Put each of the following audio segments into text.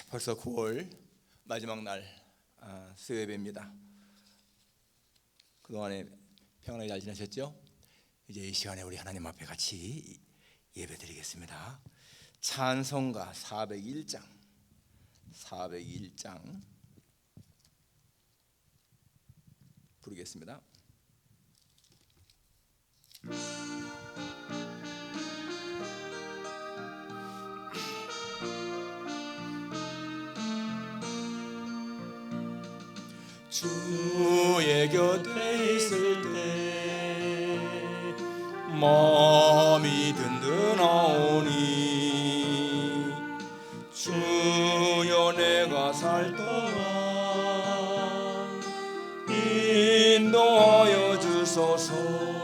벌써 9월 마지막 날 수요예배입니다. 그동안에 평안하게 잘 지내셨죠? 이제 이 시간에 우리 하나님 앞에 같이 예배드리겠습니다. 찬송가 401장 부르겠습니다. 주의 곁에 있을 때 마음이 든든하오니 주여 내가 살 동안 인도하여 주소서.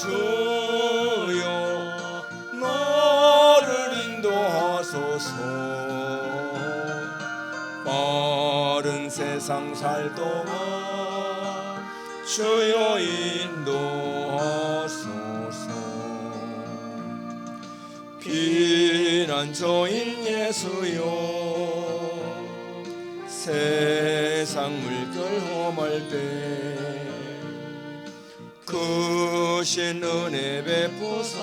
주여 나를 인도하소서. 빠른 세상 살 동안 주여 인도하소서. 피난처인 예수여 세상 물결 험할 때 크신 은혜 베푸사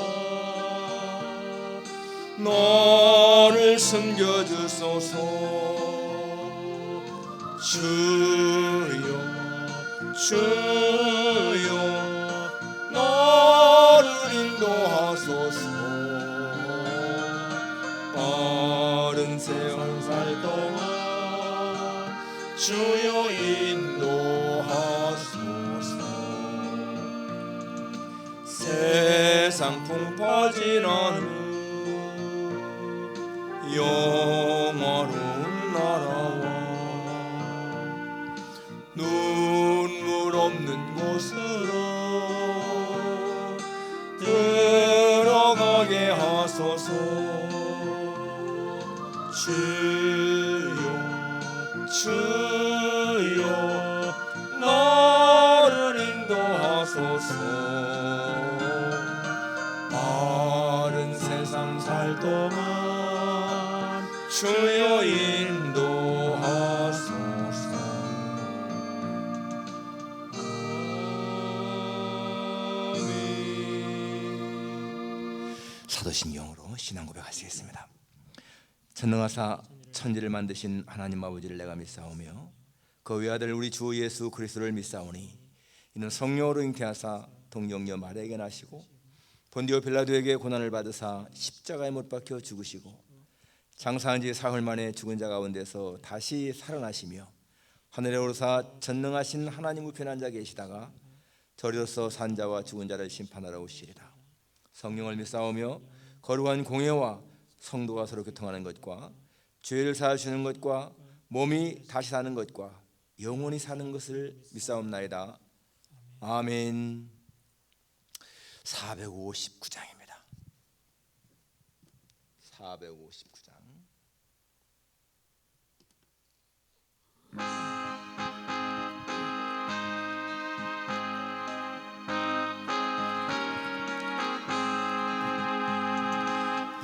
너를 숨겨주소서. 주여 나를 인도하소서. 빠른 세상 살 동안 주여 인도하소서. 세상 풍파지나는 영화로운 나라와 눈물 없는 곳으로 들어가게 하소서. 주여 나를 인도하소서. 바른 세상 살 동안 주여 인도하소서. 사도신경으로 신앙 고백하시겠습니다. 전능하사 천지를 만드신 하나님 아버지를 내가 믿사오며 그 외아들 우리 주 예수 그리스도를 믿사오니 이는 성령으로 잉태하사 동정녀 마리아에게 나시고 본디오 빌라도에게 고난을 받으사 십자가에 못 박혀 죽으시고 장사한 지 사흘 만에 죽은 자 가운데서 다시 살아나시며 하늘에 오르사 전능하신 하나님 우편에 앉아 계시다가 저리로서 산 자와 죽은 자를 심판하러 오시리라. 성령을 믿사오며 거룩한 공예와 성도가 서로 교통하는 것과 죄를 사하시는 것과 몸이 다시 사는 것과 영원히 사는 것을 믿사옵나이다. 아멘. 459장입니다. 459장.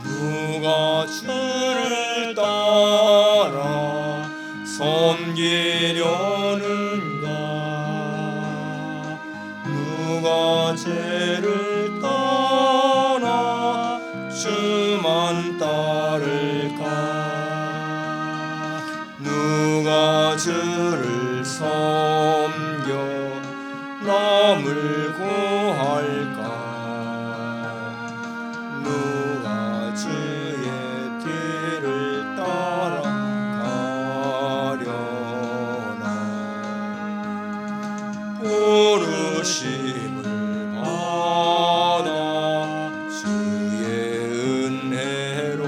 누가 주를 따라 섬기려는가? 누가 죄를 떠나 주만 따를까? 누가 주를 섬겨 남을 구할까? 주의 뒤를 따라가려나? 부르심을 받아 주의 은혜로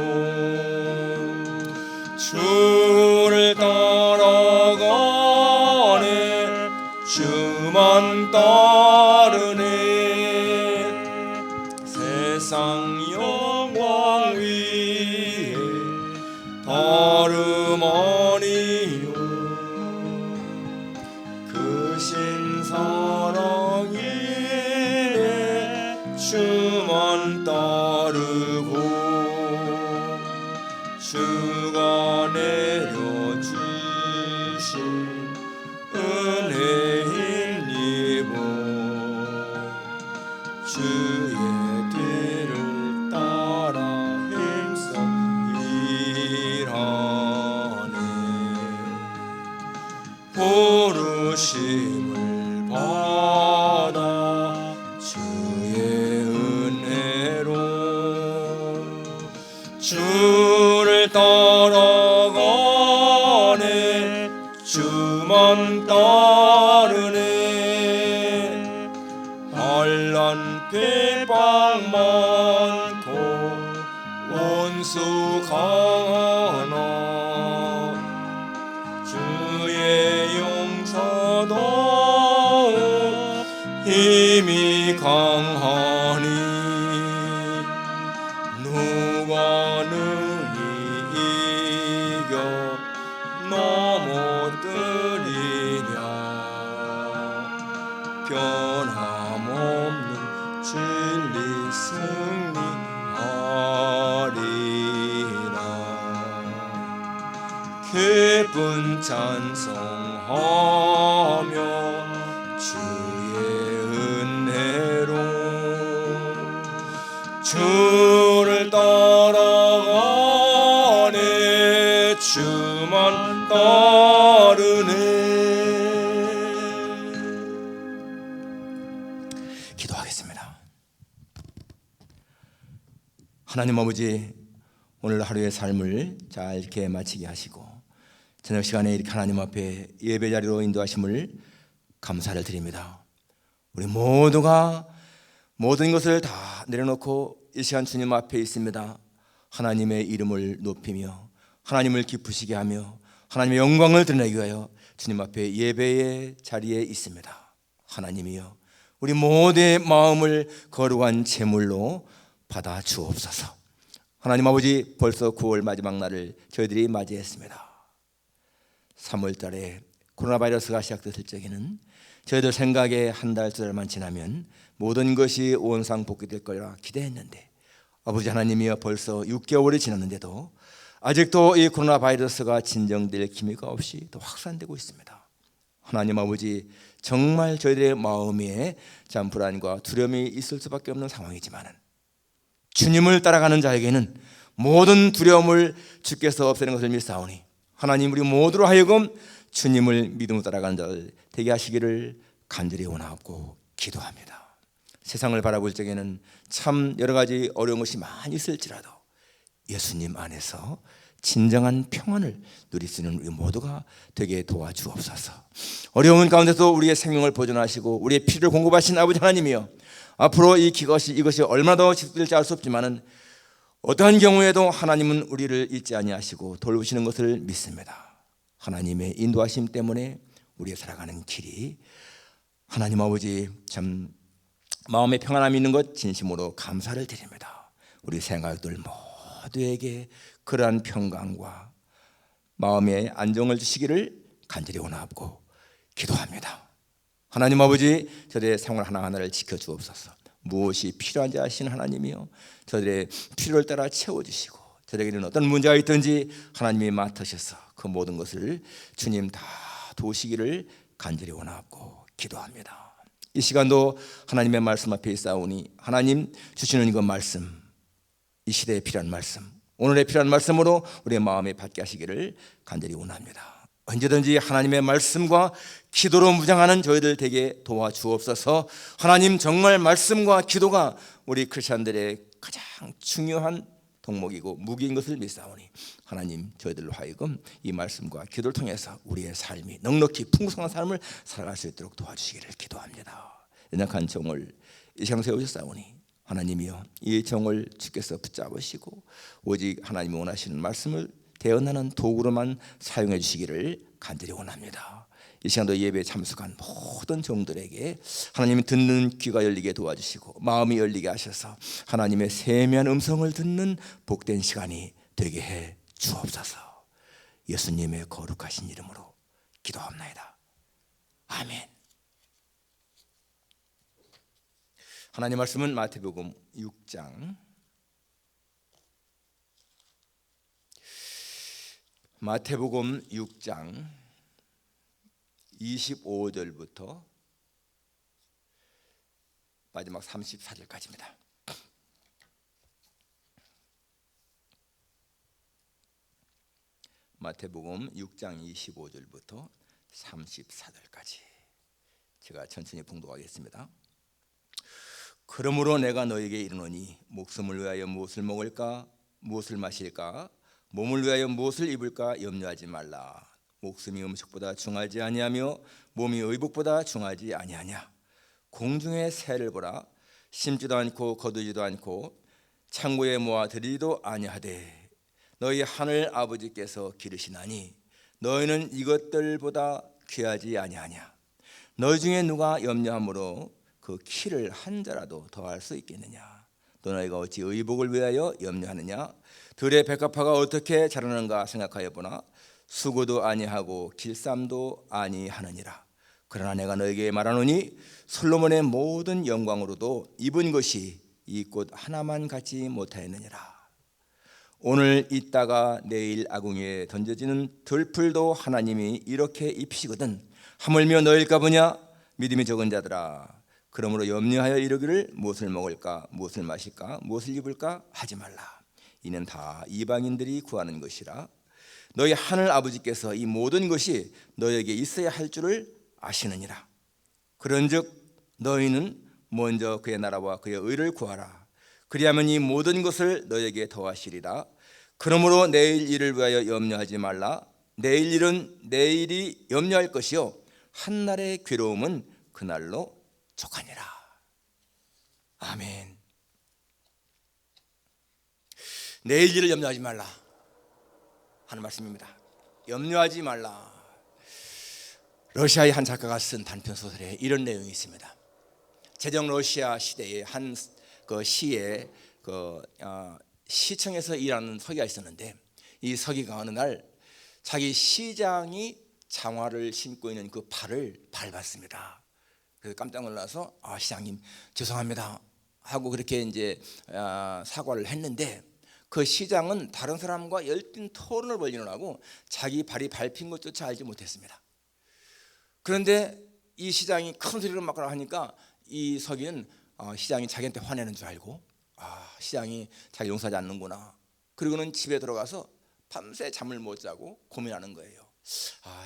주를 따라가네. 주만 따르네. 세상 영광 위에 다름아니요 크신 사랑이네. 주만 따르고 주의 뒤를 따라 힘써 일하네. 부르심을 받아 주의 은혜로 주를 따라가네. 주만 따르네. 환난 비방 많고 원수 강하나 주의 용서도 힘이 강하니 누가 능히 이겨 넘어뜨리랴. 변함없는 진리 승리하리라. 기쁜 찬송하며 주의 은혜로 주를 따라가네. 주만 따르네. 기도하겠습니다. 하나님 아버지, 오늘 하루의 삶을 잘 이렇게 마치게 하시고 저녁 시간에 이렇게 하나님 앞에 예배 자리로 인도하심을 감사를 드립니다. 우리 모두가 모든 것을 다 내려놓고 이 시간 주님 앞에 있습니다. 하나님의 이름을 높이며 하나님을 기쁘시게 하며 하나님의 영광을 드러내기 위하여 주님 앞에 예배의 자리에 있습니다. 하나님이여, 우리 모두의 마음을 거룩한 제물로 받아 주옵소서. 하나님 아버지, 벌써 9월 마지막 날을 저희들이 맞이했습니다. 3월 달에 코로나 바이러스가 시작됐을 적에는 저희들 생각에 한 달, 두 달만 지나면 모든 것이 원상 복귀될 거라 기대했는데 아버지 하나님이여, 벌써 6개월이 지났는데도 아직도 이 코로나 바이러스가 진정될 기미가 없이 또 확산되고 있습니다. 하나님 아버지, 정말 저희들의 마음에 참 불안과 두려움이 있을 수밖에 없는 상황이지만 주님을 따라가는 자에게는 모든 두려움을 주께서 없애는 것을 믿사오니 하나님, 우리 모두로 하여금 주님을 믿음으로 따라가는 자들 되게 하시기를 간절히 원하고 기도합니다. 세상을 바라볼 적에는 참 여러 가지 어려운 것이 많이 있을지라도 예수님 안에서 진정한 평안을 누릴 수 있는 우리 모두가 되게 도와주옵소서. 어려운 가운데서 우리의 생명을 보존하시고 우리의 피를 공급하신 아버지 하나님이여, 앞으로 이것이 얼마나 더 지속될지 알 수 없지만은 어떠한 경우에도 하나님은 우리를 잊지 아니하시고 돌보시는 것을 믿습니다. 하나님의 인도하심 때문에 우리의 살아가는 길이 하나님 아버지 참 마음의 평안함이 있는 것 진심으로 감사를 드립니다. 우리 생각들 모두에게 그러한 평강과 마음의 안정을 주시기를 간절히 원하고 기도합니다. 하나님 아버지, 저들의 생활 하나하나를 지켜주옵소서. 무엇이 필요한지 아시는 하나님이요, 저들의 필요를 따라 채워주시고 저들에게는 어떤 문제가 있든지 하나님이 맡으셔서 그 모든 것을 주님 다 도우시기를 간절히 원하고 기도합니다. 이 시간도 하나님의 말씀 앞에 있사오니 하나님 주시는 이거 말씀, 이 시대에 필요한 말씀, 오늘의 필요한 말씀으로 우리의 마음에 받게 하시기를 간절히 원합니다. 언제든지 하나님의 말씀과 기도로 무장하는 저희들 되게 도와주옵소서. 하나님, 정말 말씀과 기도가 우리 크리스천들의 가장 중요한 덕목이고 무기인 것을 믿사오니 하나님, 저희들로 하여금 이 말씀과 기도를 통해서 우리의 삶이 넉넉히 풍성한 삶을 살아갈 수 있도록 도와주시기를 기도합니다. 연약한 종을 이 세상 세우셨사오니 하나님이여, 이 종을 주께서 붙잡으시고 오직 하나님이 원하시는 말씀을 대언하는 도구로만 사용해 주시기를 간절히 원합니다. 이 시간도 예배에 참석한 모든 종들에게 하나님이 듣는 귀가 열리게 도와주시고 마음이 열리게 하셔서 하나님의 세미한 음성을 듣는 복된 시간이 되게 해 주옵소서. 예수님의 거룩하신 이름으로 기도합나이다. 아멘. 하나님 말씀은 마태복음 6장 마태복음 6장 25절부터 마지막 34절까지입니다. 마태복음 6장 25절부터 34절까지 제가 천천히 봉독하겠습니다. 그러므로 내가 너에게 이르노니 목숨을 위하여 무엇을 먹을까 무엇을 마실까 몸을 위하여 무엇을 입을까 염려하지 말라. 목숨이 음식보다 중하지 아니하며 몸이 의복보다 중하지 아니하냐. 공중의 새를 보라. 심지도 않고 거두지도 않고 창고에 모아 들이지도 아니하되 너희 하늘 아버지께서 기르시나니 너희는 이것들보다 귀하지 아니하냐. 너희 중에 누가 염려함으로 그 키를 한 자라도 더할 수 있겠느냐. 또 너희가 어찌 의복을 위하여 염려하느냐. 들의 백합화가 어떻게 자라는가 생각하여 보나 수고도 아니하고 길쌈도 아니하느니라. 그러나 내가 너에게 말하노니 솔로몬의 모든 영광으로도 입은 것이 이 꽃 하나만 갖지 못하였느니라. 오늘 있다가 내일 아궁이에 던져지는 들풀도 하나님이 이렇게 입히시거든 하물며 너일까 보냐. 믿음이 적은 자들아, 그러므로 염려하여 이르기를 무엇을 먹을까 무엇을 마실까 무엇을 입을까 하지 말라. 이는 다 이방인들이 구하는 것이라. 너희 하늘 아버지께서 이 모든 것이 너에게 있어야 할 줄을 아시느니라. 그런즉 너희는 먼저 그의 나라와 그의 의를 구하라. 그리하면 이 모든 것을 너에게 더하시리라. 그러므로 내일 일을 위하여 염려하지 말라. 내일 일은 내일이 염려할 것이요 한날의 괴로움은 그날로 족하니라. 아멘. 내일 일을 염려하지 말라 하는 말씀입니다. 염려하지 말라. 러시아의 한 작가가 쓴 단편 소설에 이런 내용이 있습니다. 제정 러시아 시대의 한 그 시에 시청에서 일하는 서기가 있었는데 이 서기가 어느 날 자기 시장이 장화를 신고 있는 그 발을 밟았습니다. 그래서 깜짝 놀라서 시장님 죄송합니다 하고 그렇게 이제 사과를 했는데 그 시장은 다른 사람과 열띤 토론을 벌이느라고 자기 발이 밟힌 것조차 알지 못했습니다. 그런데 이 시장이 큰 소리를 막 하니까 이 서기는 시장이 자기한테 화내는 줄 알고 시장이 자기 용서하지 않는구나. 그리고는 집에 들어가서 밤새 잠을 못 자고 고민하는 거예요.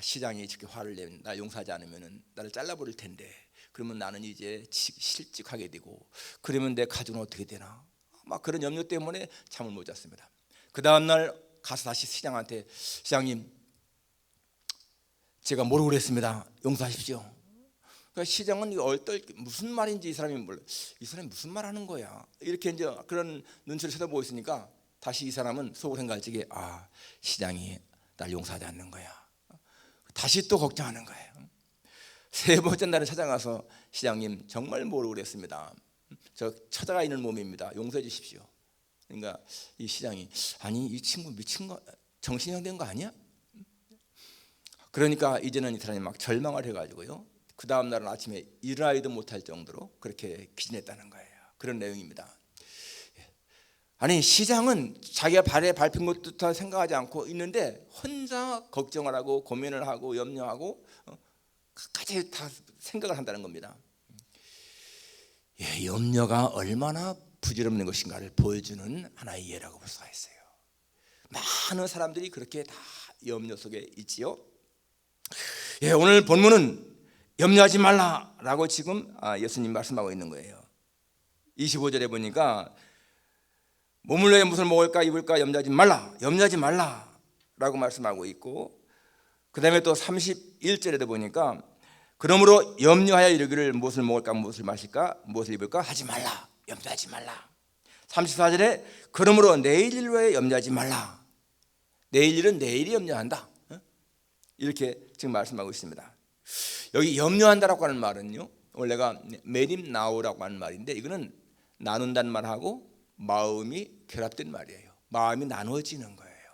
시장이 이렇게 화를 내면 나 용서하지 않으면 나를 잘라버릴 텐데 그러면 나는 이제 실직하게 되고 그러면 내 가족은 어떻게 되나 막 그런 염려 때문에 잠을 못 잤습니다. 그 다음날 가서 다시 시장한테 시장님 제가 모르고 그랬습니다. 용서하십시오. 그러니까 시장은 무슨 말인지 이 사람이 몰라. 이 사람이 무슨 말 하는 거야. 이렇게 이제 그런 눈치를 쳐다보고 있으니까 다시 이 사람은 속으로 생각할 적에 시장이 날 용서하지 않는 거야. 다시 또 걱정하는 거예요. 세 번째 날에 찾아가서 시장님 정말 모르고 그랬습니다. 저 처자가 있는 몸입니다. 용서해 주십시오. 그러니까 이 시장이 아니 이 친구 미친 거 정신이 상된 거 아니야? 그러니까 이제는 이 사람이 막 절망을 해가지고요. 그 다음 날은 아침에 일어나지도 못할 정도로 그렇게 기진했다는 거예요. 그런 내용입니다. 아니 시장은 자기가 발에 밟힌 것부터 생각하지 않고 있는데 혼자 걱정을 하고 고민을 하고 염려하고 끝까지 다 생각을 한다는 겁니다. 염려가 얼마나 부질없는 것인가를 보여주는 하나의 예라고 볼 수가 있어요. 많은 사람들이 그렇게 다 염려 속에 있지요. 오늘 본문은 염려하지 말라라고 지금 예수님 말씀하고 있는 거예요. 25절에 보니까 몸을 위해 무엇을 먹을까 입을까 염려하지 말라라고 말씀하고 있고 그 다음에 또 31절에도 보니까 그러므로 염려하여 이르기를 무엇을 먹을까 무엇을 마실까 무엇을 입을까 하지 말라. 염려하지 말라. 34절에 그러므로 내일 일을 위해 염려하지 말라. 내일 일은 내일이 염려한다. 이렇게 지금 말씀하고 있습니다. 여기 염려한다라고 하는 말은요 원래가 메림 나우라고 하는 말인데 이거는 나눈다는 말하고 마음이 결합된 말이에요. 마음이 나눠지는 거예요.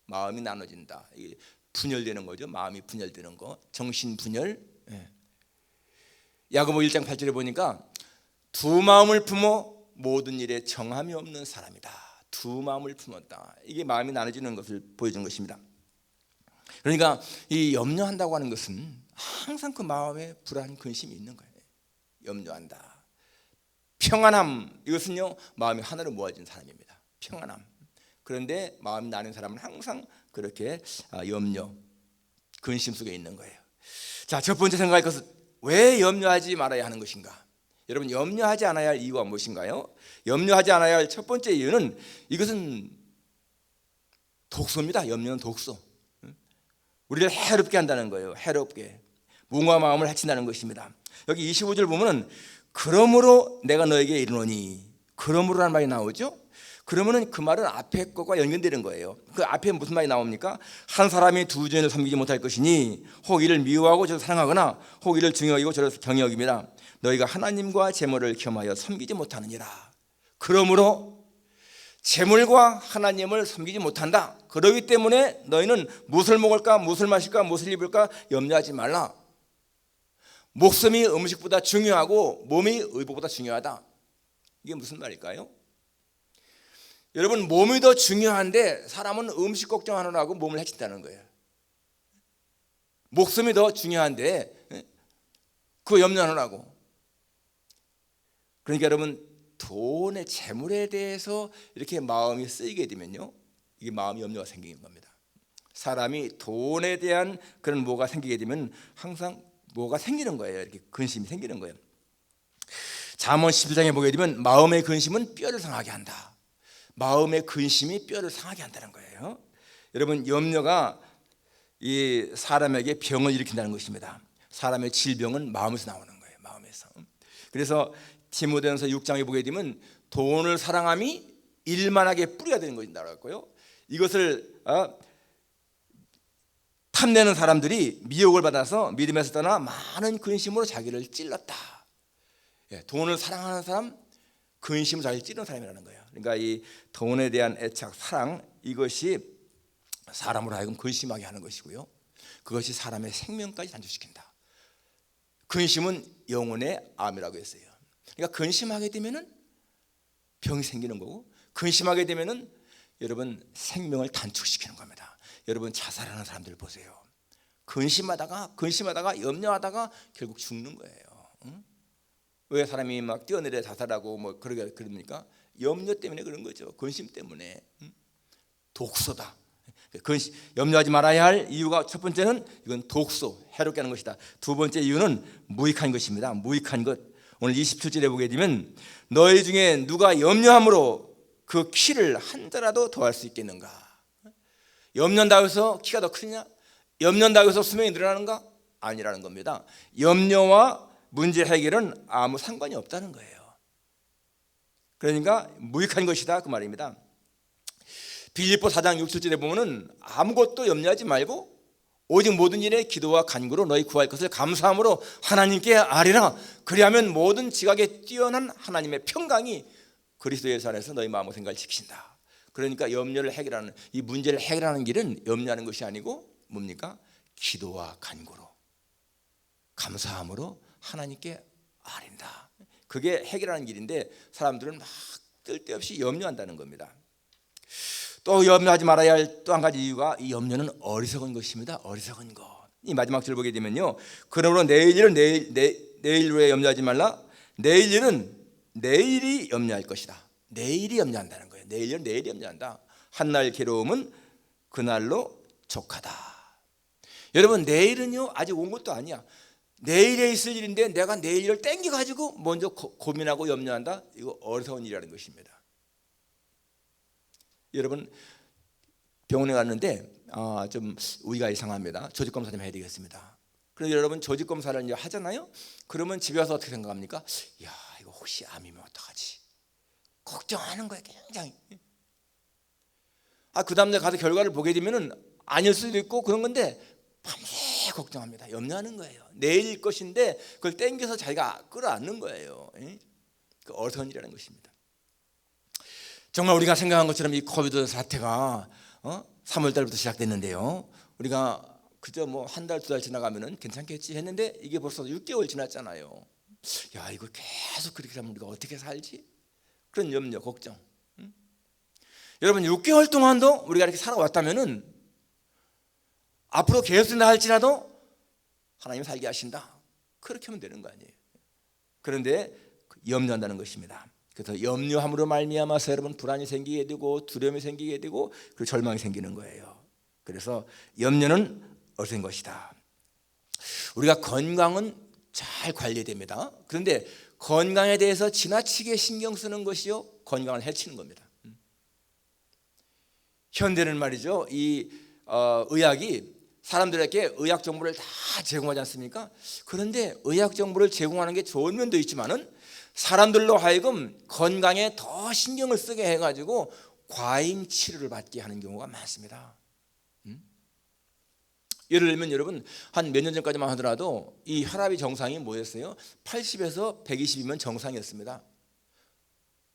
마음이 나눠진다. 이게 분열되는 거죠. 마음이 분열되는 거. 정신 분열. 야고보 1장 8절에 보니까 두 마음을 품어 모든 일에 정함이 없는 사람이다. 두 마음을 품었다. 이게 마음이 나눠지는 것을 보여준 것입니다. 그러니까 이 염려한다고 하는 것은 항상 그 마음에 불안 근심이 있는 거예요. 염려한다. 평안함, 이것은요 마음이 하나로 모아진 사람입니다. 평안함. 그런데 마음이 나는 사람은 항상 그렇게 염려, 근심 속에 있는 거예요. 자, 첫 번째 생각할 것은 왜 염려하지 말아야 하는 것인가? 여러분, 염려하지 않아야 할 이유가 무엇인가요? 염려하지 않아야 할 첫 번째 이유는 이것은 독소입니다. 염려는 독소. 우리를 해롭게 한다는 거예요. 해롭게. 몸과 마음을 해친다는 것입니다. 여기 25절 보면은 그러므로 내가 너에게 이르노니, 그러므로라는 말이 나오죠. 그러면은 그 말은 앞에 것과 연결되는 거예요. 그 앞에 무슨 말이 나옵니까? 한 사람이 두 주인을 섬기지 못할 것이니 혹 이를 미워하고 저를 사랑하거나 혹 이를 중히 여기고 저를 경히 여김이라. 너희가 하나님과 재물을 겸하여 섬기지 못하느니라. 그러므로 재물과 하나님을 섬기지 못한다. 그러기 때문에 너희는 무엇을 먹을까, 무엇을 마실까, 무엇을 입을까 염려하지 말라. 목숨이 음식보다 중요하고 몸이 의복보다 중요하다. 이게 무슨 말일까요? 여러분, 몸이 더 중요한데 사람은 음식 걱정하느라고 몸을 해친다는 거예요. 목숨이 더 중요한데 그거 염려하느라고. 그러니까 여러분, 돈의 재물에 대해서 이렇게 마음이 쓰이게 되면요, 이게 마음 염려가 생기는 겁니다. 사람이 돈에 대한 그런 뭐가 생기게 되면 항상 뭐가 생기는 거예요. 이렇게 근심이 생기는 거예요. 잠언 11장에 보게 되면 마음의 근심은 뼈를 상하게 한다. 마음의 근심이 뼈를 상하게 한다는 거예요. 여러분, 염려가 이 사람에게 병을 일으킨다는 것입니다. 사람의 질병은 마음에서 나오는 거예요. 마음에서. 그래서 디모데전서 6장에 보게 되면 돈을 사랑함이 일만하게 뿌리가 되는 것이라고 했고요. 이것을 탐내는 사람들이 미혹을 받아서 믿음에서 떠나 많은 근심으로 자기를 찔렀다. 돈을 사랑하는 사람, 근심으로 자기를 찌르는 사람이라는 거예요. 그러니까 이 돈에 대한 애착, 사랑, 이것이 사람으로 하여금 근심하게 하는 것이고요. 그것이 사람의 생명까지 단절시킨다. 근심은 영혼의 암이라고 했어요. 그러니까 근심하게 되면은 병이 생기는 거고, 근심하게 되면은 여러분 생명을 단축시키는 겁니다. 여러분, 자살하는 사람들 보세요. 근심하다가 염려하다가 결국 죽는 거예요. 응? 왜 사람이 막 뛰어내려 자살하고 뭐 그럽니까? 염려 때문에 그런 거죠. 근심 때문에. 응? 독소다. 염려하지 말아야 할 이유가 첫 번째는 이건 독소, 해롭게 하는 것이다. 두 번째 이유는 무익한 것입니다. 무익한 것. 오늘 27절에 보게 되면 너희 중에 누가 염려함으로 그 키를 한 자라도 더할 수 있겠는가? 염려한다고 해서 키가 더 크냐? 염려한다고 해서 수명이 늘어나는가? 아니라는 겁니다. 염려와 문제 해결은 아무 상관이 없다는 거예요. 그러니까 무익한 것이다, 그 말입니다. 빌립보 4장 6절에 보면은 아무것도 염려하지 말고 오직 모든 일에 기도와 간구로 너희 구할 것을 감사함으로 하나님께 아뢰라. 그리하면 모든 지각에 뛰어난 하나님의 평강이 그리스도 예수 안에서 너희 마음과 생각을 지키신다. 그러니까 염려를 해결하는, 이 문제를 해결하는 길은 염려하는 것이 아니고 뭡니까? 기도와 간구로, 감사함으로 하나님께 아뢰다. 그게 해결하는 길인데 사람들은 막 뜰데없이 염려한다는 겁니다. 또 염려하지 말아야 할 또 한 가지 이유가, 이 염려는 어리석은 것입니다. 어리석은 것. 이 마지막 절 보게 되면요, 그러므로 내일 일은 내일로 염려하지 말라. 내일 일은 내일이 염려할 것이다. 내일이 염려한다는 거예요. 내일 일은 내일이 염려한다. 한날 괴로움은 그날로 족하다. 여러분, 내일은요 아직 온 것도 아니야. 내일에 있을 일인데 내가 내일 일을 땡겨가지고 먼저 고민하고 염려한다. 이거 어리석은 일이라는 것입니다. 여러분, 병원에 갔는데 좀 우리가 이상합니다. 조직검사 좀 해야 되겠습니다. 그래서 여러분, 조직검사를 이제 하잖아요. 그러면 집에 와서 어떻게 생각합니까? 야, 이거 혹시 암이면 어떡하지? 걱정하는 거예요, 굉장히. 그 다음날 가서 결과를 보게 되면은 아닐 수도 있고 그런 건데 밤새 걱정합니다. 염려하는 거예요. 내일 것인데 그걸 땡겨서 자기가 끌어안는 거예요. 그 어리석은 일이라는 것입니다. 정말 우리가 생각한 것처럼 이 코비드 사태가 3월 달부터 시작됐는데요, 우리가 그저 뭐 한 달, 두 달 지나가면은 괜찮겠지 했는데 이게 벌써 6개월 지났잖아요. 야, 이거 계속 그렇게 하면 우리가 어떻게 살지? 그런 염려, 걱정. 여러분, 6개월 동안도 우리가 이렇게 살아왔다면은 앞으로 계속 된다 할지라도 하나님 살게 하신다. 그렇게 하면 되는 거 아니에요. 그런데 염려한다는 것입니다. 그래서 염려함으로 말미암아서 여러분 불안이 생기게 되고 두려움이 생기게 되고 그리고 절망이 생기는 거예요. 그래서 염려는 어리석은 것이다. 우리가 건강은 잘 관리됩니다. 그런데 건강에 대해서 지나치게 신경 쓰는 것이요 건강을 해치는 겁니다. 현대는 말이죠, 이 의학이 사람들에게 의학 정보를 다 제공하지 않습니까? 그런데 의학 정보를 제공하는 게 좋은 면도 있지만은 사람들로 하여금 건강에 더 신경을 쓰게 해가지고 과잉 치료를 받게 하는 경우가 많습니다. 예를 들면 여러분 한 몇 년 전까지만 하더라도 이 혈압이 정상이 뭐였어요? 80에서 120이면 정상이었습니다.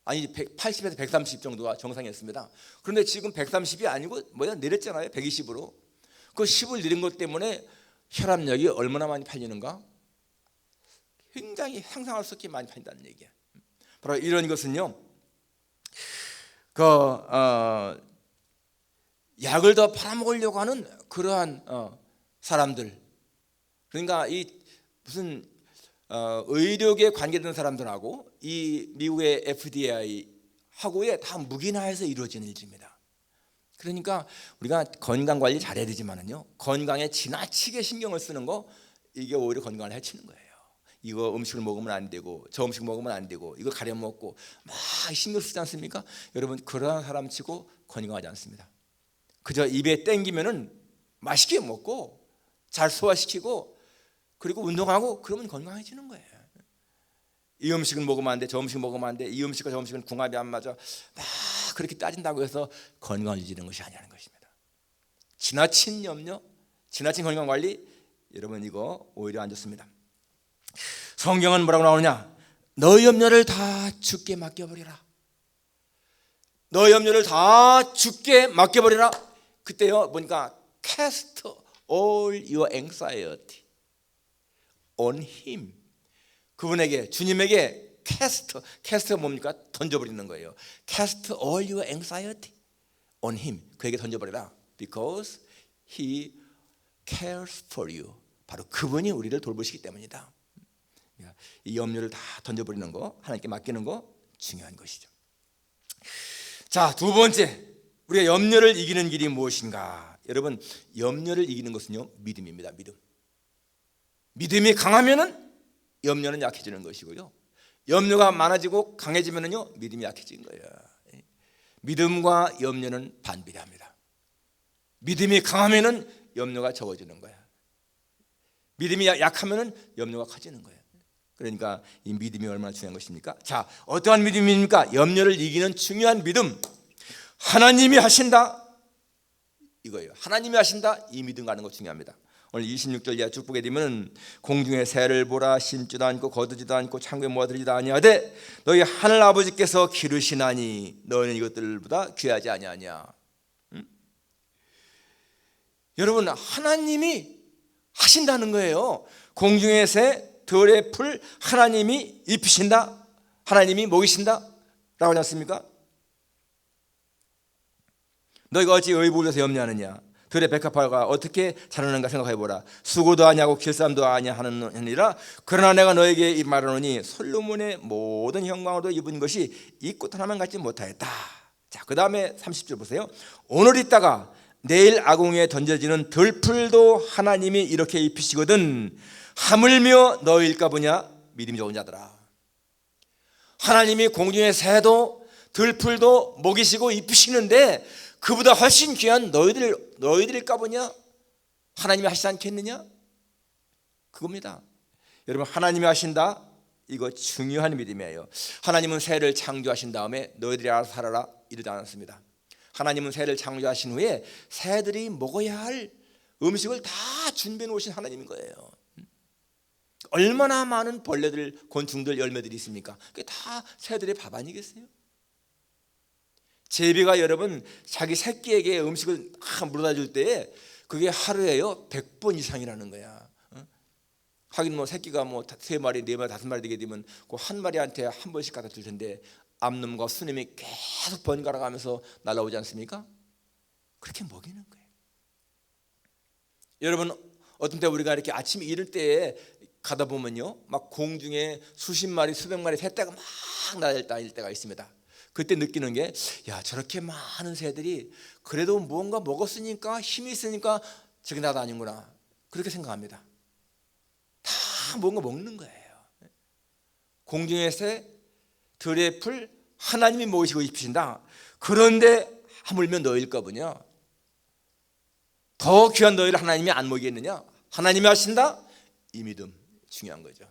아니 80에서 130 정도가 정상이었습니다. 그런데 지금 130이 아니고 내렸잖아요. 120으로. 그 10을 내린 것 때문에 혈압약이 얼마나 많이 팔리는가? 굉장히 상상할 수 없게 많이 팔린다는 얘기예요. 바로 이런 것은요, 약을 더 팔아먹으려고 하는 그러한 사람들, 그러니까 이 무슨 의료계 관계된 사람들하고 이 미국의 FDA 하고의 다 묵인하에서 이루어지는 일입니다. 그러니까 우리가 건강 관리 잘해야 되지만은요, 건강에 지나치게 신경을 쓰는 거 이게 오히려 건강을 해치는 거예요. 이거 음식을 먹으면 안 되고 저 음식 먹으면 안 되고 이거 가려 먹고 막 신경 쓰지 않습니까? 여러분 그러한 사람치고 건강하지 않습니다. 그저 입에 땡기면은 맛있게 먹고 잘 소화시키고 그리고 운동하고 그러면 건강해지는 거예요. 이 음식은 먹으면 안 돼, 저 음식 먹으면 안 돼, 이 음식과 저 음식은 궁합이 안 맞아, 막 그렇게 따진다고 해서 건강을 유지하는 것이 아니라는 것입니다. 지나친 염려, 지나친 건강관리, 여러분 이거 오히려 안 좋습니다. 성경은 뭐라고 나오느냐? 너 염려를 다 주께 맡겨버리라. 너 염려를 다 주께 맡겨버리라. 그때요 보니까 cast all your anxiety on him. 그분에게, 주님에게 cast가 뭡니까? 던져버리는 거예요. cast all your anxiety on him. 그에게 던져버리라. because he cares for you. 바로 그분이 우리를 돌보시기 때문이다. 이 염려를 다 던져버리는 거, 하나님께 맡기는 거 중요한 것이죠. 자, 두 번째, 우리가 염려를 이기는 길이 무엇인가? 여러분, 염려를 이기는 것은요 믿음입니다. 믿음이 강하면은 염려는 약해지는 것이고요, 염려가 많아지고 강해지면은요 믿음이 약해지는 거예요. 믿음과 염려는 반비례합니다. 믿음이 강하면은 염려가 적어지는 거야. 믿음이 약하면은 염려가 커지는 거예요. 그러니까 이 믿음이 얼마나 중요한 것입니까? 자, 어떠한 믿음입니까? 염려를 이기는 중요한 믿음, 하나님이 하신다 이거예요. 하나님이 하신다, 이 믿음 가는 거 중요합니다. 오늘 26절 이하 쭉 보게 되면 공중의 새를 보라, 심지도 않고 거두지도 않고 창고에 모아들이지도 아니하되 너희 하늘 아버지께서 기르시나니 너희는 이것들보다 귀하지 아니하냐. 여러분, 하나님이 하신다는 거예요. 공중의 새, 들의 풀 하나님이 입히신다, 하나님이 먹이신다 라고 하지 않습니까? 너희가 어찌 의복을 위해서 염려하느냐? 들의 백합화가 어떻게 자라는가 생각해보라. 수고도 아니하고 길쌈도 아니하느니라. 그러나 내가 너에게 이 말하노니 솔로몬의 모든 형광으로 입은 것이 이 꽃 하나만 갖지 못하였다. 자, 그 다음에 30절 보세요. 오늘 있다가 내일 아궁이에 던져지는 들풀도 하나님이 이렇게 입히시거든 하물며 너희일까 보냐? 믿음이 적은 자들아. 하나님이 공중의 새도 들풀도 먹이시고 입히시는데 그보다 훨씬 귀한 너희들일까 보냐? 하나님이 하시지 않겠느냐? 그겁니다. 여러분, 하나님이 하신다, 이거 중요한 믿음이에요. 하나님은 새를 창조하신 다음에 너희들이 알아서 살아라 이러지 않았습니다. 하나님은 새를 창조하신 후에 새들이 먹어야 할 음식을 다 준비해 놓으신 하나님인 거예요. 얼마나 많은 벌레들, 곤충들, 열매들이 있습니까? 그게 다 새들의 밥 아니겠어요? 제비가 여러분 자기 새끼에게 음식을 물어다 줄 때 그게 하루에요 100번 이상이라는 거야. 하긴 뭐 새끼가 뭐 3마리, 4마리, 5마리 되게 되면 그 한 마리한테 한 번씩 갖다 줄 텐데 암놈과 수놈이 계속 번갈아 가면서 날아오지 않습니까? 그렇게 먹이는 거예요. 여러분, 어떤 때 우리가 이렇게 아침에 일을 때에 가다 보면요, 막 공중에 수십 마리 수백 마리 새떼가 막 날아다닐 때가 있습니다. 그때 느끼는 게, 야, 저렇게 많은 새들이 그래도 무언가 먹었으니까 힘이 있으니까 저기 날아다니는구나, 그렇게 생각합니다. 다 뭔가 먹는 거예요. 공중의 새, 들의 풀, 하나님이 모시고 입히신다. 그런데 하물며 너희일 거군요. 더 귀한 너희를 하나님이 안 먹이겠느냐? 하나님이 하신다. 이 믿음 중요한 거죠.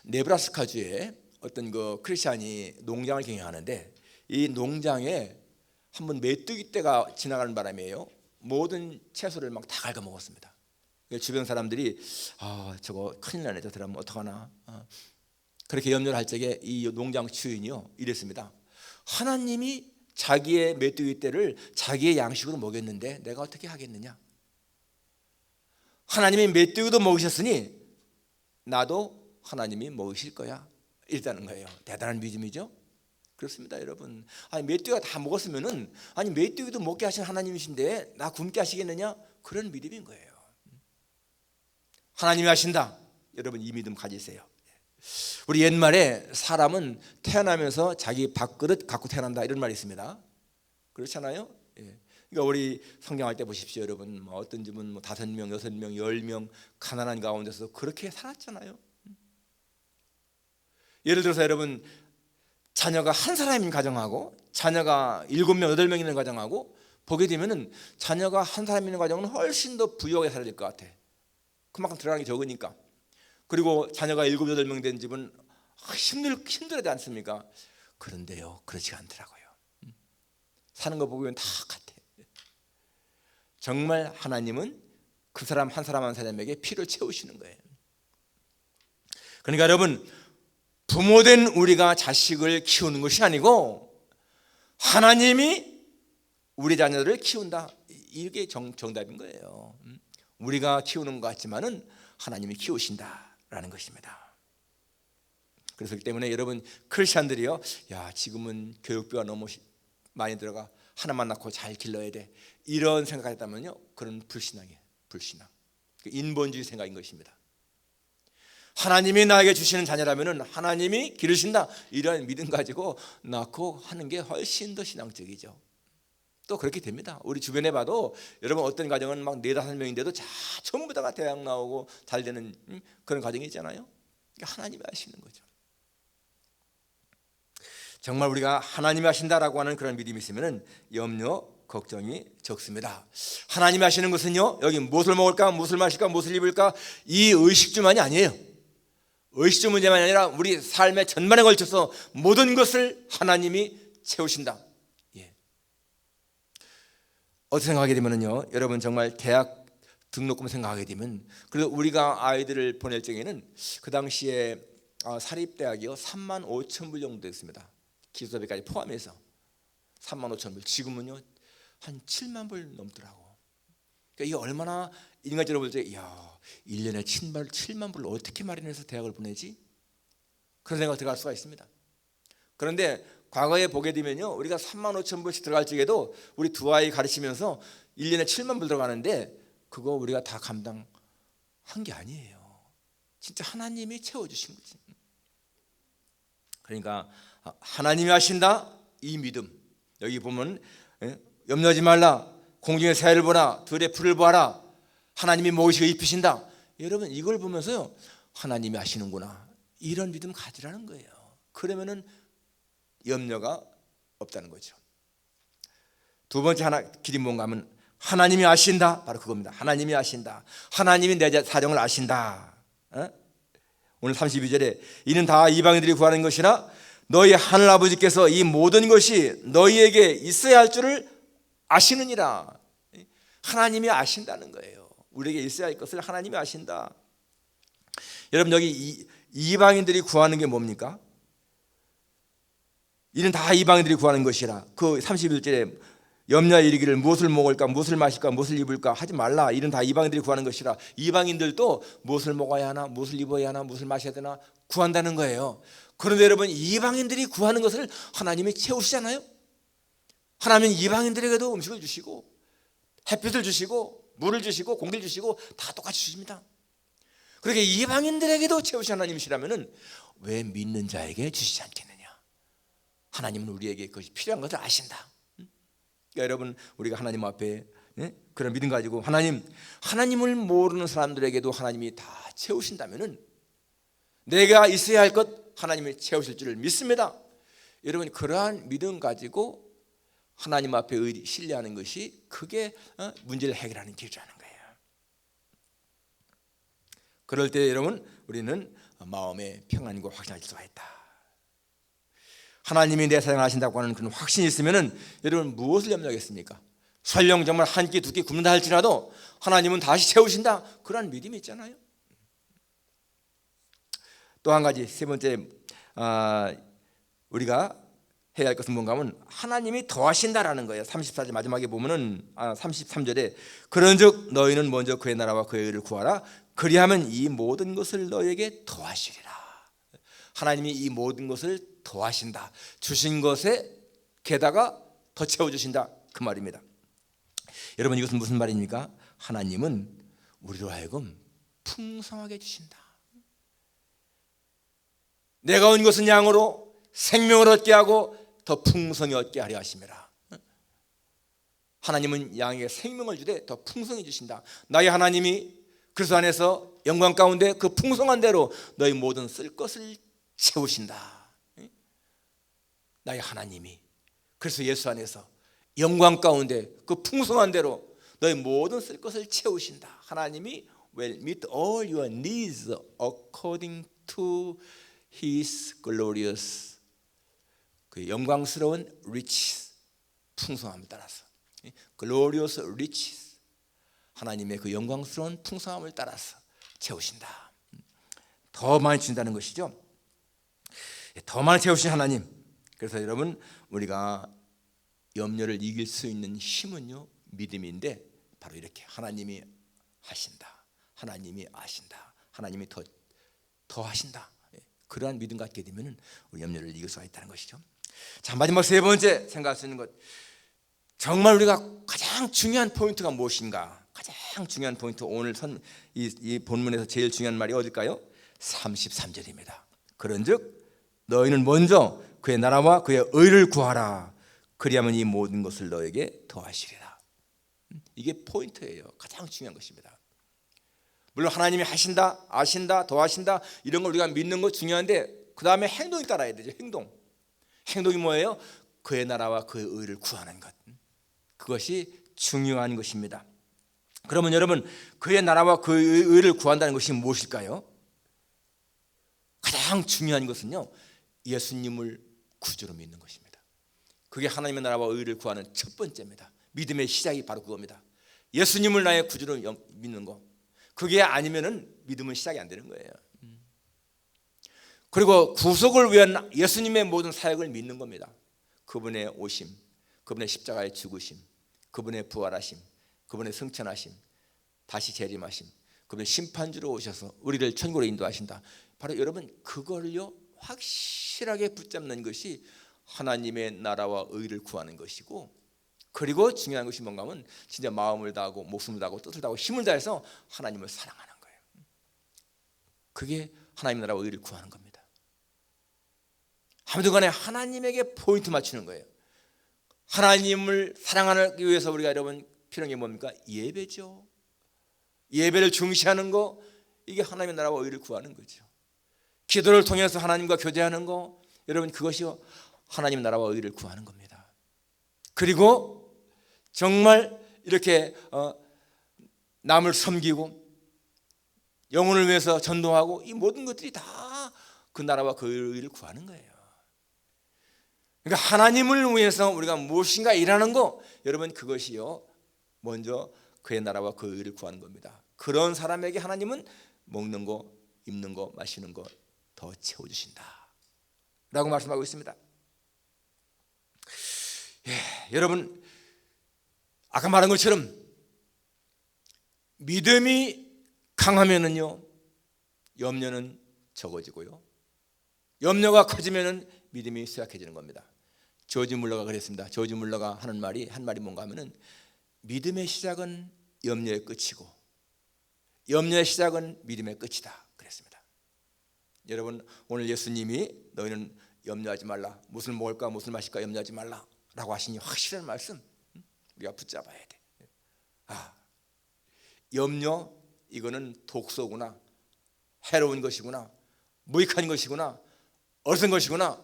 네브라스카주에 어떤 그 크리스찬이 농장을 경영하는데, 이 농장에 한번 메뚜기 떼가 지나가는 바람에요, 모든 채소를 막 다 갉아 먹었습니다. 주변 사람들이 저거 큰일 나네, 저 사람 어떡하나, 그렇게 염려를 할 적에 이 농장 주인이요 이랬습니다. 하나님이 자기의 메뚜기 떼를 자기의 양식으로 먹였는데 내가 어떻게 하겠느냐? 하나님이 메뚜기도 먹으셨으니 나도 하나님이 먹으실 거야, 이랬다는 거예요. 대단한 믿음이죠. 그렇습니다, 여러분. 아니, 메뚜기가 다 먹었으면은, 아니, 메뚜기도 먹게 하신 하나님이신데 나 굶게 하시겠느냐? 그런 믿음인 거예요. 하나님이 하신다. 여러분, 이 믿음 가지세요. 우리 옛말에 사람은 태어나면서 자기 밥그릇 갖고 태어난다, 이런 말이 있습니다. 그렇잖아요. 그러니까 우리 성경할 때 보십시오, 여러분. 어떤 집은 5명, 6명, 10명 가난한 가운데서 그렇게 살았잖아요. 예를 들어서 여러분, 자녀가 한 사람인 가정하고 자녀가 7명, 8명 있는 가정하고 보게 되면은 자녀가 한 사람 있는 가정은 훨씬 더 부유하게 살아야 될 것 같아. 그만큼 들어가는 게 적으니까. 그리고 자녀가 7, 8명 된 집은 힘들어야 되지 않습니까? 그런데요, 그렇지 않더라고요. 사는 거 보면 다 같아. 정말 하나님은 그 사람 한 사람 한 사람에게 필요를 채우시는 거예요. 그러니까 여러분, 부모된 우리가 자식을 키우는 것이 아니고 하나님이 우리 자녀들을 키운다, 이게 정답인 거예요. 우리가 키우는 것 같지만은 하나님이 키우신다라는 것입니다. 그래서 그렇기 때문에 여러분, 크리스찬들이요, 야, 지금은 교육비가 너무 많이 들어가, 하나만 낳고 잘 길러야 돼, 이런 생각했다면요, 그런 불신앙이에요. 불신앙, 인본주의 생각인 것입니다. 하나님이 나에게 주시는 자녀라면은 하나님이 기르신다, 이런 믿음 가지고 낳고 하는 게 훨씬 더 신앙적이죠. 또 그렇게 됩니다. 우리 주변에 봐도 여러분, 어떤 가정은 막 4-5명인데도 전부 다가 대학 나오고 잘 되는 그런 가정이 있잖아요. 하나님이 하시는 거죠. 정말 우리가 하나님이 하신다라고 하는 그런 믿음이 있으면 염려, 걱정이 적습니다. 하나님이 하시는 것은요, 여기 무엇을 먹을까, 무엇을 마실까, 무엇을 입을까, 이 의식주만이 아니에요. 의식주 문제만이 아니라 우리 삶의 전반에 걸쳐서 모든 것을 하나님이 채우신다. 어떻게 생각하게 되면요, 여러분, 정말 대학 등록금 생각하게 되면, 그래서 우리가 아이들을 보낼 적에는 그 당시에 사립대학이요 35,000불 정도 됐습니다. 기숙사비까지 포함해서 35,000불. 지금은요 한 7만 불 넘더라고. 그러니까 이게 얼마나 인간적으로 볼 때, 야, 1년에 7만 불을 어떻게 마련해서 대학을 보내지? 그런 생각 들어갈 수가 있습니다. 그런데 과거에 보게 되면요, 우리가 35,000불씩 들어갈 적에도 우리 두 아이 가르치면서 1년에 7만 불 들어가는데 그거 우리가 다 감당한 게 아니에요. 진짜 하나님이 채워주신 거지. 그러니까 하나님이 하신다, 이 믿음. 여기 보면 염려하지 말라, 공중의 새를 보라, 들의 풀을 보아라, 하나님이 모시고 입히신다. 여러분, 이걸 보면서요, 하나님이 하시는구나, 이런 믿음 가지라는 거예요. 그러면은 염려가 없다는 거죠. 두 번째 길이 뭔가 하면 하나님이 아신다, 바로 그겁니다. 하나님이 아신다. 하나님이 내 사정을 아신다. 오늘 32절에 이는 다 이방인들이 구하는 것이나 너희 하늘아버지께서 이 모든 것이 너희에게 있어야 할 줄을 아시느니라. 하나님이 아신다는 거예요. 우리에게 있어야 할 것을 하나님이 아신다. 여러분, 여기 이방인들이 구하는 게 뭡니까? 이는 다 이방인들이 구하는 것이라. 그 31절에 염려에 이르기를 무엇을 먹을까, 무엇을 마실까, 무엇을 입을까 하지 말라. 이는 다 이방인들이 구하는 것이라. 이방인들도 무엇을 먹어야 하나, 무엇을 입어야 하나, 무엇을 마셔야 되나 구한다는 거예요. 그런데 여러분, 이방인들이 구하는 것을 하나님이 채우시잖아요. 하나님은 이방인들에게도 음식을 주시고 햇빛을 주시고 물을 주시고 공기를 주시고 다 똑같이 주십니다. 그렇게 이방인들에게도 채우신 하나님이시라면 왜 믿는 자에게 주시지 않겠느냐? 하나님은 우리에게 그것이 필요한 것을 아신다. 그러니까 여러분, 우리가 하나님 앞에 그런 믿음 가지고 하나님을 모르는 사람들에게도 하나님이 다 채우신다면은 내가 있어야 할 것 하나님이 채우실 줄을 믿습니다. 여러분, 그러한 믿음 가지고 하나님 앞에 신뢰하는 것이 그게 문제를 해결하는 길이라는 거예요. 그럴 때 여러분, 우리는 마음의 평안과 확신을 가질 수가 있다. 하나님이 내 사랑을 하신다고 하는 그런 확신이 있으면은 여러분 무엇을 염려하겠습니까? 설령 정말 한 끼 두 끼 굶는다 할지라도 하나님은 다시 채우신다, 그런 믿음이 있잖아요. 또 한 가지, 세 번째 우리가 해야 할 것은 뭔가 하면 하나님이 더하신다라는 거예요. 34절 마지막에 보면은 33절에 그런즉 너희는 먼저 그의 나라와 그의 의를 구하라. 그리하면 이 모든 것을 너희에게 더하시리라. 하나님이 이 모든 것을 더하신다. 주신 것에 게다가 더 채워주신다, 그 말입니다. 여러분, 이것은 무슨 말입니까? 하나님은 우리로 하여금 풍성하게 주신다. 내가 온 것은 양으로 생명을 얻게 하고 더 풍성히 얻게 하려 하심이라. 하나님은 양에게 생명을 주되 더 풍성히 주신다. 나의 하나님이 그리스도 안에서 영광 가운데 그 풍성한 대로 너희 모든 쓸 것을 채우신다. 나의 하나님이 그래서 예수 안에서 영광 가운데 그 풍성한 대로 너희 모든 쓸 것을 채우신다. 하나님이 will meet all your needs according to His glorious, 그 영광스러운 riches, 풍성함을 따라서, glorious riches, 하나님의 그 영광스러운 풍성함을 따라서 채우신다. 더 많이 주신다는 것이죠. 더 많이 채우신 하나님. 그래서 여러분, 우리가 염려를 이길 수 있는 힘은요, 믿음인데 바로 이렇게 하나님이 하신다, 하나님이 아신다, 하나님이 더 하신다, 그러한 믿음 갖게 되면 우리 염려를 이길 수가 있다는 것이죠. 자, 마지막 세 번째 생각할 수 있는 것, 정말 우리가 가장 중요한 포인트가 무엇인가? 가장 중요한 포인트, 오늘 이 본문에서 제일 중요한 말이 어딜까요? 33절입니다. 그런즉 너희는 먼저 그의 나라와 그의 의를 구하라. 그리하면 이 모든 것을 너에게 더하시리라. 이게 포인트예요. 가장 중요한 것입니다. 물론 하나님이 하신다, 아신다, 더하신다, 이런 걸 우리가 믿는 거 중요한데 그 다음에 행동이 따라야 되죠. 행동이 뭐예요? 그의 나라와 그의 의를 구하는 것, 그것이 중요한 것입니다. 그러면 여러분, 그의 나라와 그의 의를 구한다는 것이 무엇일까요? 가장 중요한 것은요, 예수님을 구주로 믿는 것입니다. 그게 하나님의 나라와 의를 구하는 첫 번째입니다. 믿음의 시작이 바로 그겁니다. 예수님을 나의 구주로 믿는 거, 그게 아니면은 믿음은 시작이 안 되는 거예요. 그리고 구속을 위한 예수님의 모든 사역을 믿는 겁니다. 그분의 오심, 그분의 십자가의 죽으심, 그분의 부활하심, 그분의 승천하심, 다시 재림하심, 그분의 심판주로 오셔서 우리를 천국으로 인도하신다. 바로 여러분, 그걸요 확실하게 붙잡는 것이 하나님의 나라와 의를 구하는 것이고, 그리고 중요한 것이 뭔가 하면 진짜 마음을 다하고 목숨을 다하고 뜻을 다하고 힘을 다해서 하나님을 사랑하는 거예요. 그게 하나님의 나라와 의를 구하는 겁니다. 아무튼간에 하나님에게 포인트 맞추는 거예요. 하나님을 사랑하기 위해서 우리가 여러분 필요한 게 뭡니까? 예배죠. 예배를 중시하는 거, 이게 하나님의 나라와 의를 구하는 거죠. 기도를 통해서 하나님과 교제하는 거, 여러분 그것이 하나님의 나라와 의를 구하는 겁니다. 그리고 정말 이렇게 남을 섬기고 영혼을 위해서 전도하고, 이 모든 것들이 다 그 나라와 그 의를 구하는 거예요. 그러니까 하나님을 위해서 우리가 무엇인가 일하는 거, 여러분 그것이요 먼저 그의 나라와 그 의를 구하는 겁니다. 그런 사람에게 하나님은 먹는 거, 입는 거, 마시는 거 더 채워주신다 라고 말씀하고 있습니다. 여러분, 아까 말한 것처럼 믿음이 강하면은요 염려는 적어지고요, 염려가 커지면은 믿음이 쇠약해지는 겁니다. 조지 물러가 그랬습니다. 조지 물러가 하는 말이 한 말이 뭔가 하면은, 믿음의 시작은 염려의 끝이고 염려의 시작은 믿음의 끝이다 그랬습니다. 여러분, 오늘 예수님이 너희는 염려하지 말라, 무엇을 먹을까 무엇을 마실까 염려하지 말라 라고 하시니 확실한 말씀 우리가 붙잡아야 돼. 염려, 이거는 독소구나, 해로운 것이구나, 무익한 것이구나, 어리석은 것이구나.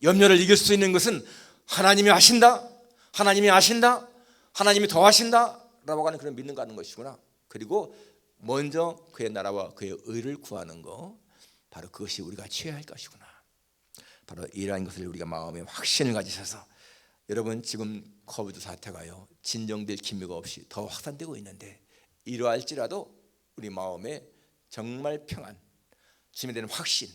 염려를 이길 수 있는 것은 하나님이 하신다, 하나님이 아신다, 하나님이 더 하신다 라고 하는 그런 믿는 가는 것이구나. 그리고 먼저 그의 나라와 그의 의를 구하는 거, 바로 그것이 우리가 취해야 할 것이구나. 바로 이러한 것을 우리가 마음에 확신을 가지셔서, 여러분 지금 코비드 사태가요 진정될 기미가 없이 더 확산되고 있는데, 이러할지라도 우리 마음에 정말 평안, 주님에 대한 확신,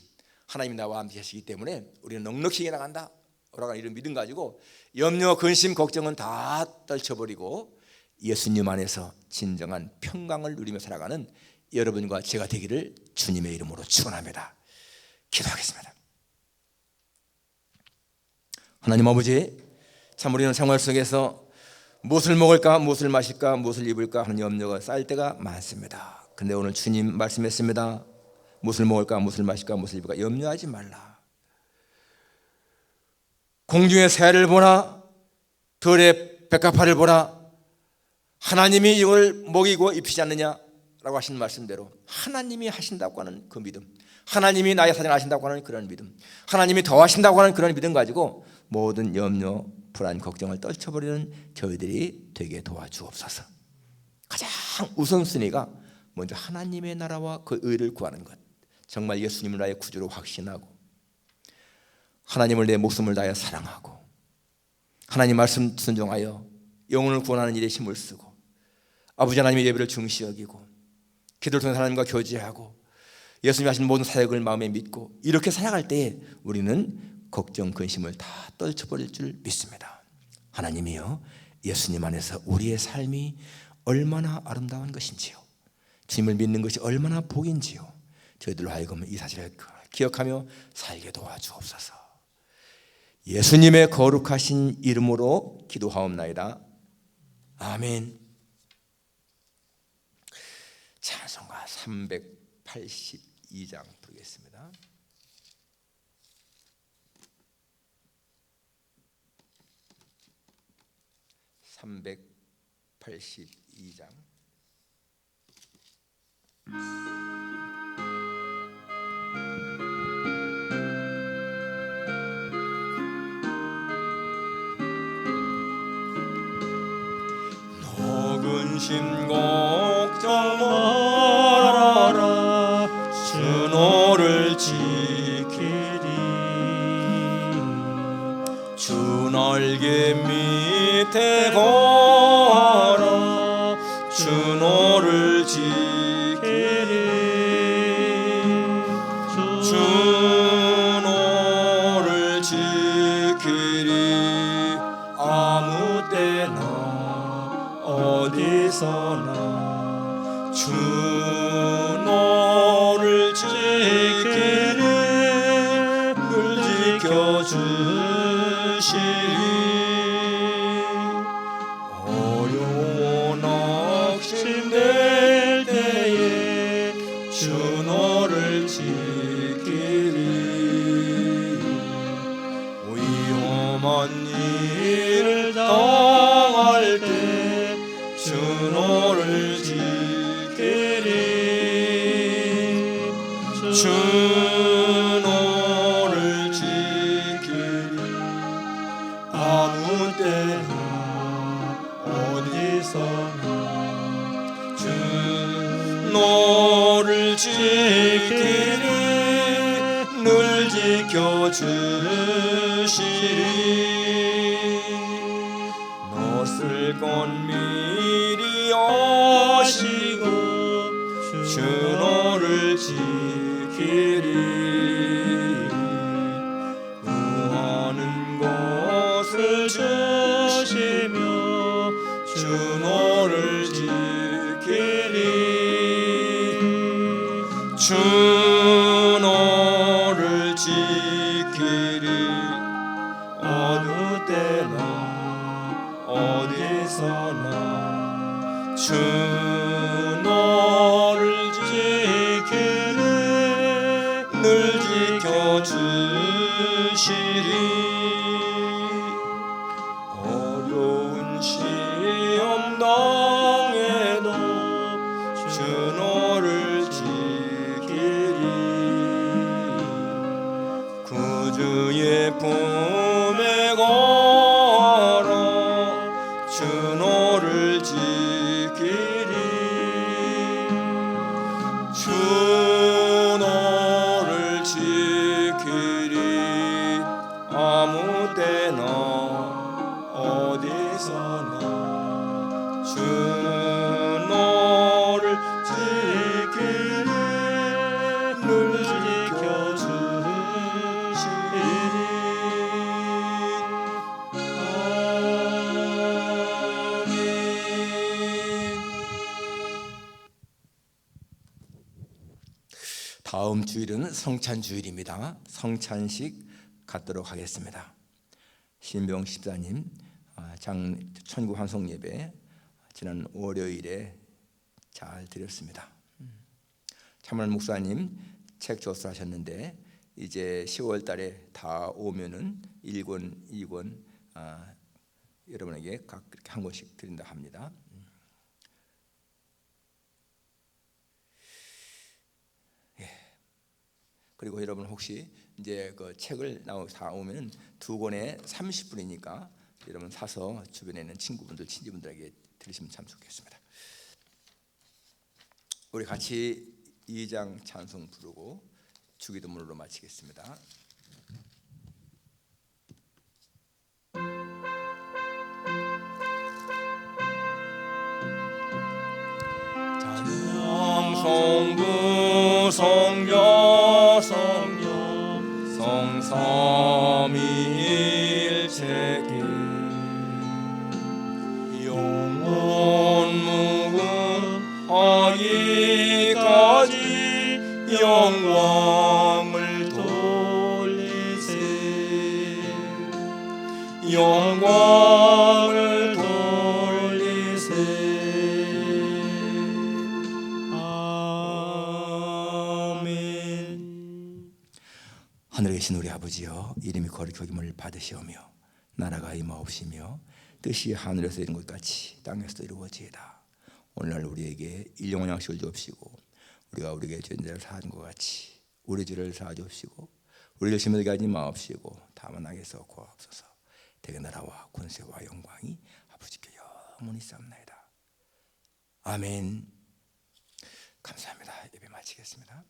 하나님이 나와 함께 하시기 때문에 우리는 넉넉히 이겨나간다 라고 이런 믿음 가지고 염려, 근심, 걱정은 다 떨쳐버리고 예수님 안에서 진정한 평강을 누리며 살아가는 여러분과 제가 되기를 주님의 이름으로 축원합니다. 기도하겠습니다. 하나님 아버지, 참 우리는 생활 속에서 무엇을 먹을까, 무엇을 마실까, 무엇을 입을까 하는 염려가 쌓일 때가 많습니다. 그런데 오늘 주님 말씀했습니다. 무엇을 먹을까, 무엇을 마실까, 무엇을 입을까 염려하지 말라. 공중의 새를 보라, 들의 백합화를 보라. 하나님이 이걸 먹이고 입히지 않느냐라고 하신 말씀대로 하나님이 하신다고 하는 그 믿음, 하나님이 나의 사정을 하신다고 하는 그런 믿음, 하나님이 더 하신다고 하는 그런 믿음 가지고 모든 염려, 불안, 걱정을 떨쳐버리는 저희들이 되게 도와주옵소서. 가장 우선순위가 먼저 하나님의 나라와 그 의를 구하는 것, 정말 예수님을 나의 구주로 확신하고 하나님을 내 목숨을 다해 사랑하고 하나님 말씀 순종하여 영혼을 구원하는 일에 힘을 쓰고 아버지 하나님의 예배를 중시 여기고 기도를 통해 하나님과 교제하고 예수님이 하신 모든 사역을 마음에 믿고 이렇게 살아갈 때에 우리는 걱정, 근심을 다 떨쳐버릴 줄 믿습니다. 하나님이여, 예수님 안에서 우리의 삶이 얼마나 아름다운 것인지요, 주님을 믿는 것이 얼마나 복인지요, 저희들로 하여금 이 사실을 기억하며 살게 도와주옵소서. 예수님의 거룩하신 이름으로 기도하옵나이다. 아멘. 찬송가 382장 부르겠습니다. (382장) 너 근심 걱정 말아라, 주 너를 지키리. 주 날개 밑에 거하라, 주 너를 지키리. 주 너를 지키리. 아무 때나 어디서나 주 너를 지키리. 늘 지켜주시리. 어려운 낙심될 때에 주 너를 지키리. 위험한 일을 당할 때 주 너를 지키리. 주 너를 지키리. 아무 때나 어디서나 주 너를 지키리. 늘 지켜주시리. 너 쓸 건 미리 아시고 주 너를 지키리. 구하는 것을 주시며 주 너를 지키리. 주 너를 지키리. 어느 때나 어디서나 주 너 지켜주시리. 어려운 시험 당해도 주 너를 지키리. 구주의 품에 걸어 주 너를 지키리. 주 너를 지키리. 아무 때나 어디서나 주 너를 지키리. 늘 지켜주시리. 아멘. 다음 주일은 성찬주일입니다. 성찬식 갖도록 하겠습니다. 신병 집사님 천국 환송 예배 지난 월요일에 잘 드렸습니다. 참원 목사님 책 조사하셨는데 이제 10월 달에 다 오면은 1권, 2권 여러분에게 각 한 권씩 드린다 합니다. 그리고 여러분 혹시 이제 그 책을 다 오면은 2권에 30분이니까 여러분 사서 주변에 있는 친구분들, 친지분들에게 드리시면 참 좋겠습니다. 우리 같이 2장 찬송 부르고 주기도문으로 마치겠습니다. 찬양 성부 성자 성령 성삼위일체계 영원 무궁하기까지 영광을 돌리세. 영광을 돌리세. 아멘. 하늘에 계신 우리 아버지여, 이름이 거룩히 여김을 받으시오며 나라가 임하옵시며 뜻이 하늘에서 이룬 것 같이 땅에서도 이루어지이다. 오늘날 우리에게 일용할 양식을 주옵시고 우리가 우리에게 죄인들을 사하는 것 같이 우리 죄를 사하 주옵시고 우리를 시험에 하지 마옵시고 다만 악에서 구하옵소서. 대개 나라와 권세와 영광이 아버지께 영원히 있사옵나이다. 아멘. 감사합니다. 예배 마치겠습니다.